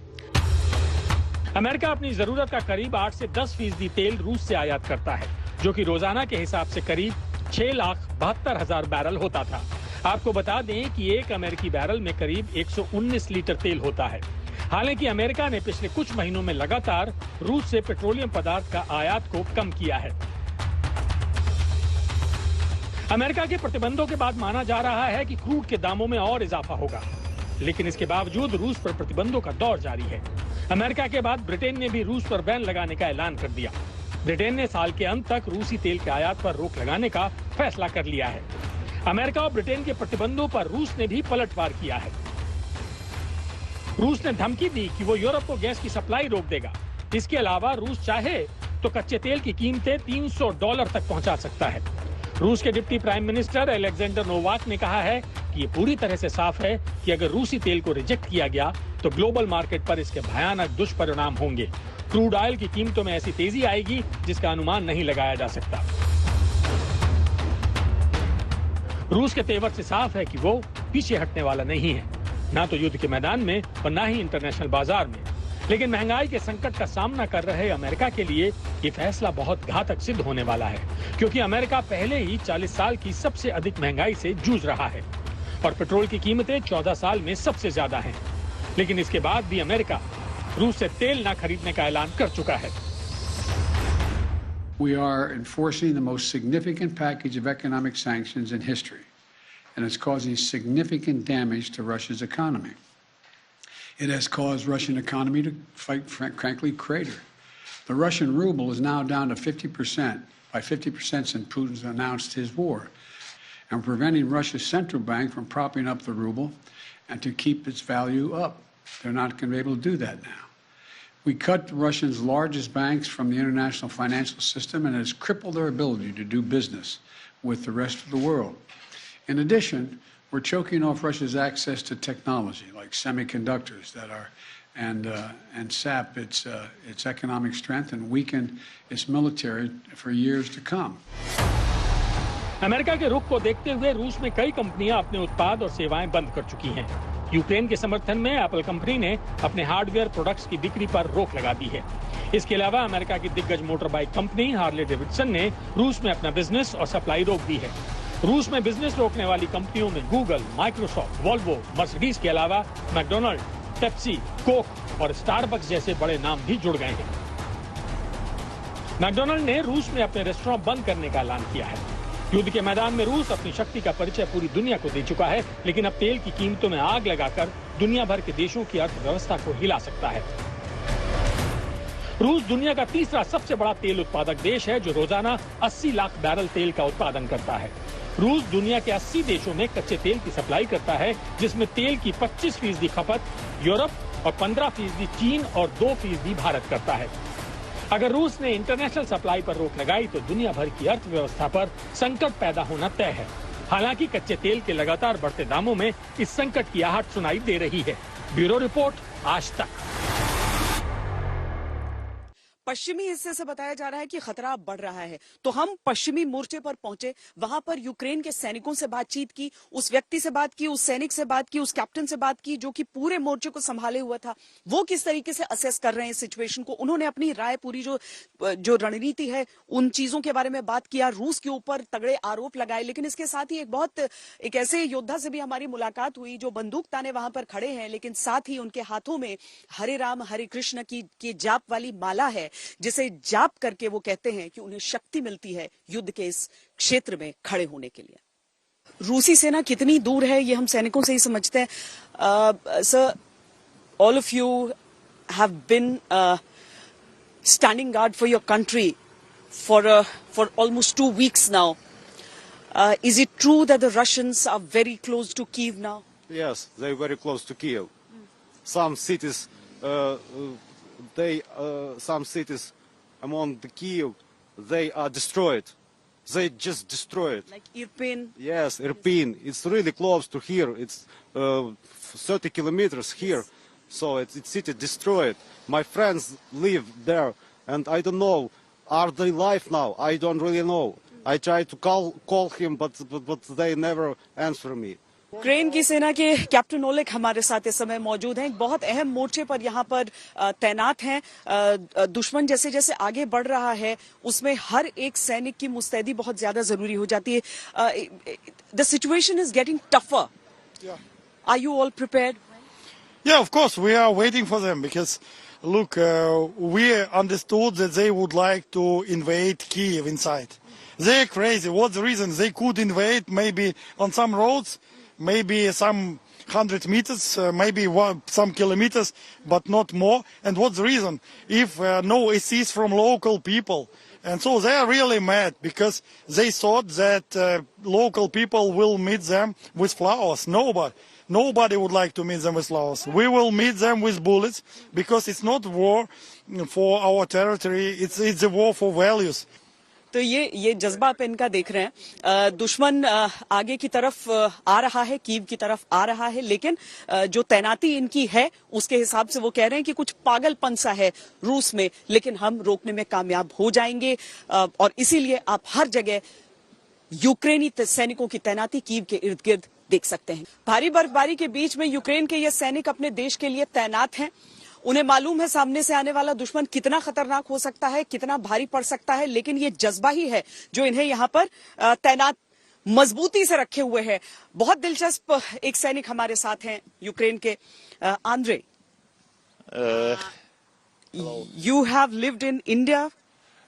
F: America अपनी जरूरत का करीब 8 से 10% तेल रूस से आयात करता है, जो कि रोजाना के हिसाब से करीब 6,72,000 बैरल होता था। आपको बता दें कि एक अमेरिकी बैरल में करीब 119 लीटर तेल होता है। हालांकि अमेरिका ने पिछले कुछ महीनों में लगातार रूस से पेट्रोलियम पदार्थ का आयात को कम किया है। अमेरिका के प्रतिबंधों के बाद माना जा रहा है कि क्रूड के दामों में और इजाफा होगा, लेकिन इसके बावजूद रूस पर प्रतिबंधों का दौर जारी है। अमेरिका के बाद ब्रिटेन ने भी रूस पर बैन लगाने का ऐलान कर दिया। ब्रिटेन ने साल के अंत तक रूसी तेल के आयात पर रोक लगाने का फैसला कर लिया है। अमेरिका और ब्रिटेन के प्रतिबंधों पर रूस ने भी पलटवार किया है। रूस ने धमकी दी कि वो यूरोप को गैस की सप्लाई रोक देगा। इसके अलावा रूस चाहे तो कच्चे तेल की कीमतें $300 तक पहुंचा सकता है। रूस के deputy prime minister Alexander Novak ने कहा है कि ये पूरी तरह से साफ है कि अगर रूसी तेल को रिजेक्ट किया गया तो ग्लोबल मार्केट पर इसके भयानक दुष्परिणाम होंगे। क्रूड ऑयल की कीमतों में ऐसी तेजी आएगी जिसका अनुमान नहीं लगाया जा सकता। रूस के तेवर से साफ है कि वो पीछे हटने वाला नहीं है, ना तो युद्ध के मैदान में और ना ही इंटरनेशनल बाजार में। लेकिन महंगाई के संकट का सामना कर रहे अमेरिका के लिए ये फैसला बहुत घातक सिद्ध होने वाला है, क्योंकि अमेरिका पहले ही 40 साल की सबसे अधिक महंगाई से जूझ रहा है और पेट्रोल की कीमतें 14 साल में सबसे ज्यादा हैं। लेकिन इसके बाद भी अमेरिका रूस से तेल न खरीदने का ऐलान कर चुका है।
J: We are enforcing the most significant package of economic sanctions in history, and it's causing significant damage to Russia's economy. It has caused Russian economy to, frankly, crater. The Russian ruble is now down to 50%, by 50% since Putin's announced his war, and preventing Russia's central bank from propping up the ruble and to keep its value up. They're not going to be able to do that now. We cut Russia's largest banks from the international financial system, and it's crippled their ability to do business with the rest of the world. In addition, we're choking off Russia's access to technology like semiconductors that are, and sap its economic strength and weaken its military for years to come.
F: America के रुख को देखते हुए रूस में कई कंपनियां अपने उत्पाद और सेवाएं बंद कर चुकी हैं। यूक्रेन के समर्थन में एप्पल कंपनी ने अपने हार्डवेयर प्रोडक्ट्स की बिक्री पर रोक लगा दी है। इसके अलावा अमेरिका की दिग्गज motor bike company Harley Davidson ने रूस में अपना बिजनेस और सप्लाई रोक दी है। रूस में बिजनेस रोकने वाली कंपनियों में गूगल, माइक्रोसॉफ्ट, वॉल्वो, मर्सिडीज के अलावा मैकडोनल्ड, पेप्सी, कोक और स्टारबक्स जैसे बड़े नाम भी जुड़ गए हैं। मैकडोनल्ड ने रूस में अपने रेस्टोरेंट बंद करने का ऐलान किया है। युद्ध के मैदान में रूस अपनी शक्ति का परिचय पूरी दुनिया को दे चुका है, लेकिन अब तेल की कीमतों में आग लगाकर दुनिया भर के देशों की अर्थव्यवस्था को हिला सकता है। रूस दुनिया का तीसरा सबसे बड़ा तेल उत्पादक देश है, जो रोजाना 80 लाख बैरल तेल का उत्पादन करता है। रूस दुनिया के 80 देशों में कच्चे तेल की सप्लाई करता है, जिसमें तेल की 25% खपत यूरोप और 15% चीन और 2% भारत करता है। अगर रूस ने इंटरनेशनल सप्लाई पर रोक लगाई तो दुनिया भर की अर्थव्यवस्था पर संकट पैदा होना तय है। हालांकि कच्चे तेल के लगातार बढ़ते दामों में इस संकट की आहट सुनाई दे रही है। ब्यूरो रिपोर्ट, आज तक।
A: पश्चिमी हिस्से से बताया जा रहा है कि खतरा बढ़ रहा है, तो हम पश्चिमी मोर्चे पर पहुंचे। वहां पर यूक्रेन के सैनिकों से बातचीत की, उस व्यक्ति से बात की, उस सैनिक से बात की, उस कैप्टन से बात की जो कि पूरे मोर्चे को संभाले हुआ था। वो किस तरीके से असेस कर रहे हैं सिचुएशन को, उन्होंने अपनी राय, पूरी जो रणनीति है उन चीजों के बारे में बात किया। रूस के ऊपर तगड़े आरोप लगाए, लेकिन इसके साथ ही एक ऐसे योद्धा से भी हमारी मुलाकात हुई जो बंदूक ताने वहां पर खड़े हैं, लेकिन साथ ही उनके हाथों में हरे राम हरे कृष्ण की जाप वाली माला है, जिसे जाप करके वो कहते हैं कि उन्हें शक्ति मिलती है युद्ध के इस क्षेत्र में खड़े होने के लिए। रूसी सेना कितनी दूर है ये हम सैनिकों से ही समझते हैं। Sir, all of you have been standing guard for your country for almost 2 weeks now. Is it true that the Russians are very close to Kyiv now?
D: Yes, they're very close to Kyiv. Some cities, some cities among the Kyiv, they are destroyed. They just destroyed.
A: Like Irpin?
D: Yes, Irpin. It's really close to here. It's 30 kilometers here. So it's city destroyed. My friends live there, and I don't know, are they alive now? I don't really know. I tried to call him, but they never answer me.
A: Ukraine की सेना के captain Oleg हमारे साथ इस समय मौजूद हैं। एक बहुत अहम मोर्चे पर यहाँ पर तैनात हैं। दुश्मन जैसे जैसे आगे बढ़ रहा है उसमें हर एक सैनिक की मुस्तैदी बहुत ज्यादा जरूरी हो जाती है। The situation is getting tougher. Are you all prepared?
K: Yeah, of course, we are waiting for them because, look, we understood that they would like to invade Kiev inside. They're crazy. What's the reason? They could invade maybe on some roads, maybe some 100 meters, maybe some kilometers, but not more. And what's the reason? If no assist from local people. And so they are really mad because they thought that local people will meet them with flowers. Nobody would like to meet them with flowers. We will meet them with bullets because it's not war for our territory. It's a war for values.
A: तो ये जज्बा आप इनका देख रहे हैं। दुश्मन आगे की तरफ आ रहा है, कीव की तरफ आ रहा है, लेकिन जो तैनाती इनकी है उसके हिसाब से वो कह रहे हैं कि कुछ पागलपन सा है रूस में, लेकिन हम रोकने में कामयाब हो जाएंगे। और इसीलिए आप हर जगह यूक्रेनी सैनिकों की तैनाती कीव के इर्द गिर्द देख सकते हैं। भारी बर्फबारी के बीच में यूक्रेन के ये सैनिक अपने देश के लिए तैनात हैं। उन्हें मालूम है सामने से आने वाला दुश्मन कितना खतरनाक हो सकता है, कितना भारी पड़ सकता है, लेकिन ये जज्बा ही है जो इन्हें यहाँ पर तैनात मजबूती से रखे हुए है। बहुत दिलचस्प एक सैनिक हमारे साथ हैं यूक्रेन के। Andre, you have lived in India?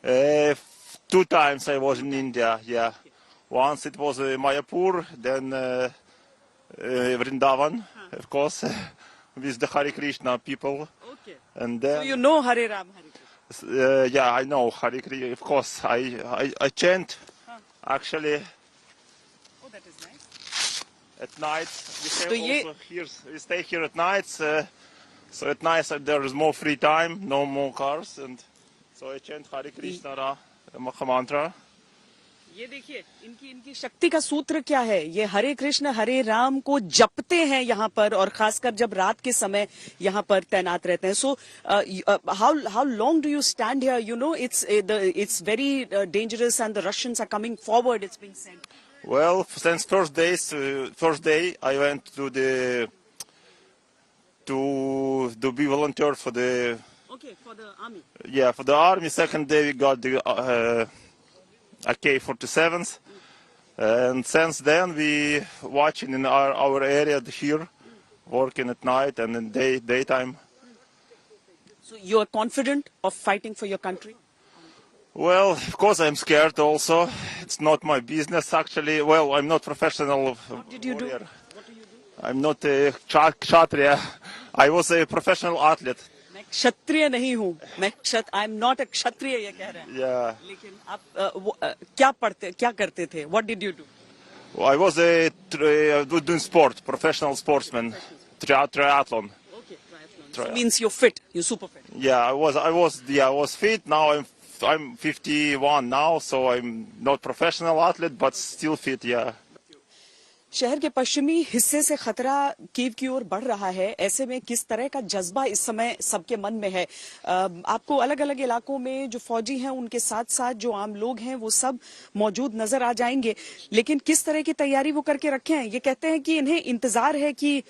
L: 2 times I was in India, yeah. Once it was Mayapur, then Vrindavan, of course, with the Hare Krishna people.
A: Okay.
L: And then,
A: so you know Hare Ram, Hare Krishna?
L: yeah, I know Hare Krishna, of course. I chant, actually.
A: Oh, that is nice.
L: At night, we stay here at night. So at night there is more free time, no more cars, and so I chant Hare Krishna mantra.
A: ये देखिए इनकी शक्ति का सूत्र क्या है। ये हरे कृष्ण हरे राम को जपते हैं यहाँ पर, और खासकर जब रात के समय यहाँ पर तैनात रहते हैं। So how long do you stand here? You know it's very dangerous and the Russians are coming forward, it's being said.
L: Well, since first day I went to be volunteer for the.
A: Okay, for the army.
L: Yeah, for the army. Second day we got the AK-47s, and since then we watching in our area here, working at night and in daytime.
A: So you are confident of fighting for your country?
L: Well, of course I'm scared also. It's not my business actually. Well, I'm not professional.
A: What did you do?
L: What do you do? I'm not a kshatriya. I was a professional athlete.
A: मैं क्षत्रिय नहीं हूँ, I am not a क्षत्रिय, ये कह रहे हैं।
L: Yeah.
A: लेकिन आप क्या करते थे? What did you do?
L: Well, I was doing sport, professional sportsman, triathlon.
A: Okay, triathlon. So means you're fit, you're super fit.
L: Yeah, I was fit. Now I'm 51 now, so I'm not professional athlete, but still fit. Yeah.
A: शहर के पश्चिमी हिस्से से खतरा Kyiv की ओर बढ़ रहा है। ऐसे में किस तरह का जज्बा इस समय सबके मन में है? आपको अलग अलग इलाकों में जो फौजी हैं उनके साथ साथ जो आम लोग हैं वो सब मौजूद नजर आ जाएंगे, लेकिन किस तरह की तैयारी वो करके रखे हैं? ये कहते हैं कि इन्हें इंतजार है कि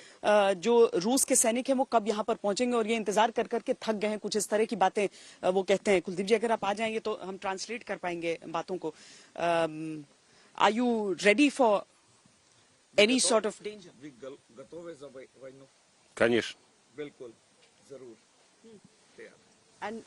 A: जो रूस के सैनिक हैं वो कब यहाँ पर पहुंचेंगे, और ये इंतजार कर करके थक गए हैं। कुछ इस तरह की बातें वो कहते हैं। कुलदीप जी, अगर आप आ जाएंगे तो हम ट्रांसलेट कर पाएंगे बातों को। Are you ready for any sort of danger?
L: Конечно.
M: बिल्कुल, जरूर।
A: And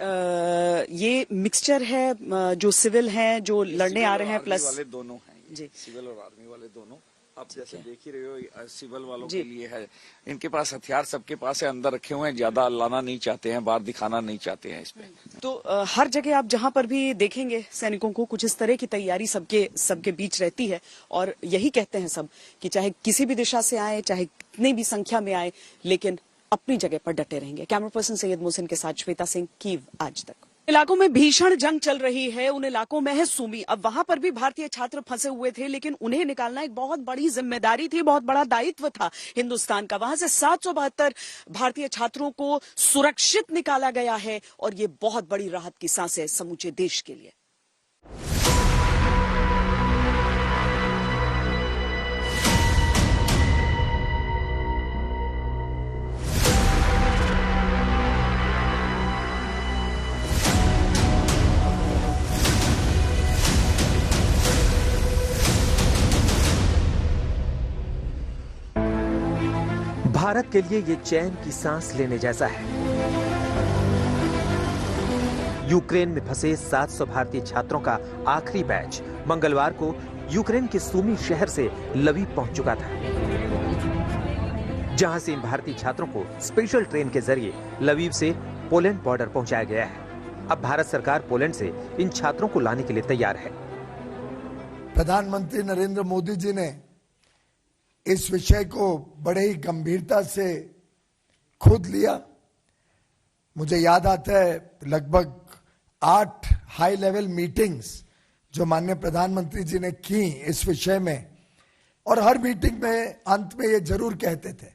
A: ये मिक्सचर है जो सिविल हैं जो लड़ने आ रहे हैं, प्लस
M: वाले दोनों हैं
A: जी,
M: सिविल और आर्मी वाले दोनों। आप जैसे देख ही रहे हो, सिविल वालों के लिए है, इनके पास हथियार सबके पास है, अंदर रखे हुए हैं, ज्यादा लाना नहीं चाहते हैं, बाहर दिखाना नहीं चाहते हैं इसमें।
A: तो हर जगह आप जहां पर भी देखेंगे सैनिकों को कुछ इस तरह की तैयारी सबके बीच रहती है, और यही कहते हैं सब कि चाहे किसी भी दिशा से आए, चाहे कितनी भी संख्या में आए, लेकिन अपनी जगह पर डटे रहेंगे। कैमरा पर्सन सैयद मोहसिन के साथ श्वेता सिंह, कीव आज तक। इलाकों में भीषण जंग चल रही है, उन इलाकों में है सुमी। अब वहां पर भी भारतीय छात्र फंसे हुए थे, लेकिन उन्हें निकालना एक बहुत बड़ी जिम्मेदारी थी, बहुत बड़ा दायित्व था हिंदुस्तान का। वहां से 772 भारतीय छात्रों को सुरक्षित निकाला गया है, और ये बहुत बड़ी राहत की सांस है समूचे देश के लिए।
N: भारत के लिए ये चैन की सांस लेने जैसा है। यूक्रेन में फंसे 700 भारतीय छात्रों का आखिरी बैच मंगलवार को यूक्रेन के सूमी शहर से लवीव पहुंच चुका था, जहां से इन भारतीय छात्रों को स्पेशल ट्रेन के जरिए लवीव से पोलैंड बॉर्डर पहुंचाया गया है। अब भारत सरकार पोलैंड से इन छात्रों को लाने के लिए तैयार है।
O: प्रधानमंत्री नरेंद्र मोदी जी ने इस विषय को बड़े ही गंभीरता से खुद लिया। मुझे याद आता है लगभग 8 हाई लेवल मीटिंग्स जो माननीय प्रधानमंत्री जी ने की इस विषय में, और हर मीटिंग में अंत में ये जरूर कहते थे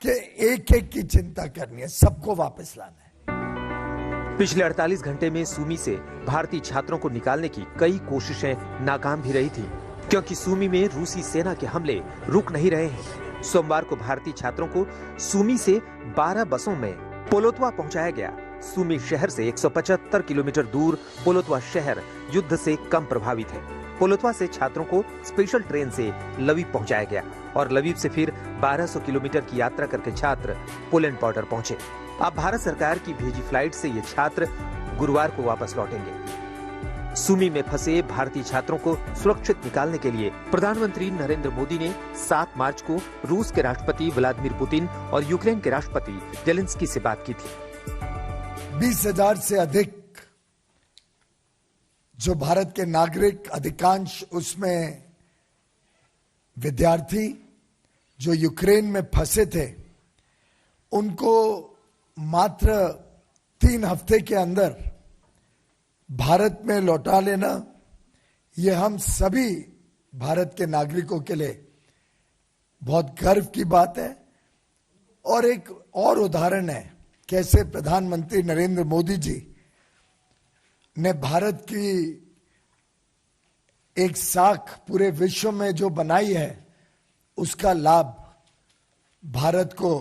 O: कि एक एक की चिंता करनी है, सबको वापस लाना है।
N: पिछले 48 घंटे में सूमी से भारतीय छात्रों को निकालने की कई कोशिशें नाकाम भी रही थी, क्योंकि सूमी में रूसी सेना के हमले रुक नहीं रहे हैं। सोमवार को भारतीय छात्रों को सूमी से 12 बसों में पोलोत्वा पहुंचाया गया। सूमी शहर से 175 किलोमीटर दूर पोलोत्वा शहर युद्ध से कम प्रभावित है। पोलोत्वा से छात्रों को स्पेशल ट्रेन से लवीव पहुंचाया गया और लवीव से फिर 1200 किलोमीटर की यात्रा करके छात्र पोलैंड बॉर्डर पहुंचे। अब भारत सरकार की भेजी फ्लाइट से ये छात्र गुरुवार को वापस लौटेंगे। सूमी में फंसे भारतीय छात्रों को सुरक्षित निकालने के लिए प्रधानमंत्री नरेंद्र मोदी ने 7 मार्च को रूस के राष्ट्रपति व्लादिमीर पुतिन और यूक्रेन के राष्ट्रपति जेलेंस्की से बात की थी।
O: 20,000 से अधिक जो भारत के नागरिक, अधिकांश उसमें विद्यार्थी जो यूक्रेन में फंसे थे, उनको मात्र 3 हफ्ते के अंदर भारत में लौटा लेना, ये हम सभी भारत के नागरिकों के लिए बहुत गर्व की बात है। और एक और उदाहरण है कैसे प्रधानमंत्री नरेंद्र मोदी जी ने भारत की एक साख पूरे विश्व में जो बनाई है, उसका लाभ भारत को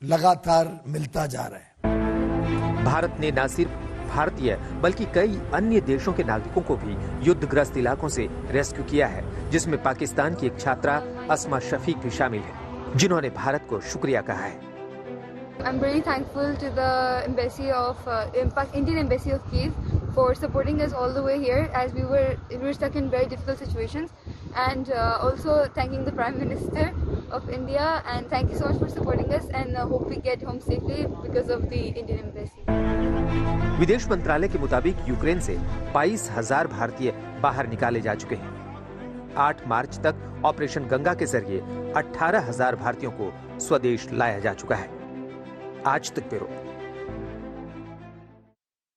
O: लगातार मिलता जा रहा है।
N: भारत ने न सिर्फ भारतीय बल्कि कई अन्य देशों के नागरिकों को भी युद्धग्रस्त इलाकों से रेस्क्यू किया है, जिसमें पाकिस्तान की एक छात्रा अस्मा शफीक भी शामिल है, जिन्होंने भारत को शुक्रिया कहा है।
P: I'm very thankful to the embassy of Indian Embassy of Kyiv for supporting us all the way here, as we were stuck in very difficult situations, and also thanking the Prime Minister of India, and thank you so much for supporting us, and hope we get home safely because of the Indian Embassy.
N: विदेश मंत्रालय के मुताबिक Ukraine से 22,000 भारतीय बाहर निकाले जा चुके हैं। 8 मार्च तक ऑपरेशन गंगा के जरिए 18,000 भारतीयों को स्वदेश लाया जा चुका है। आज तक ब्यूरो।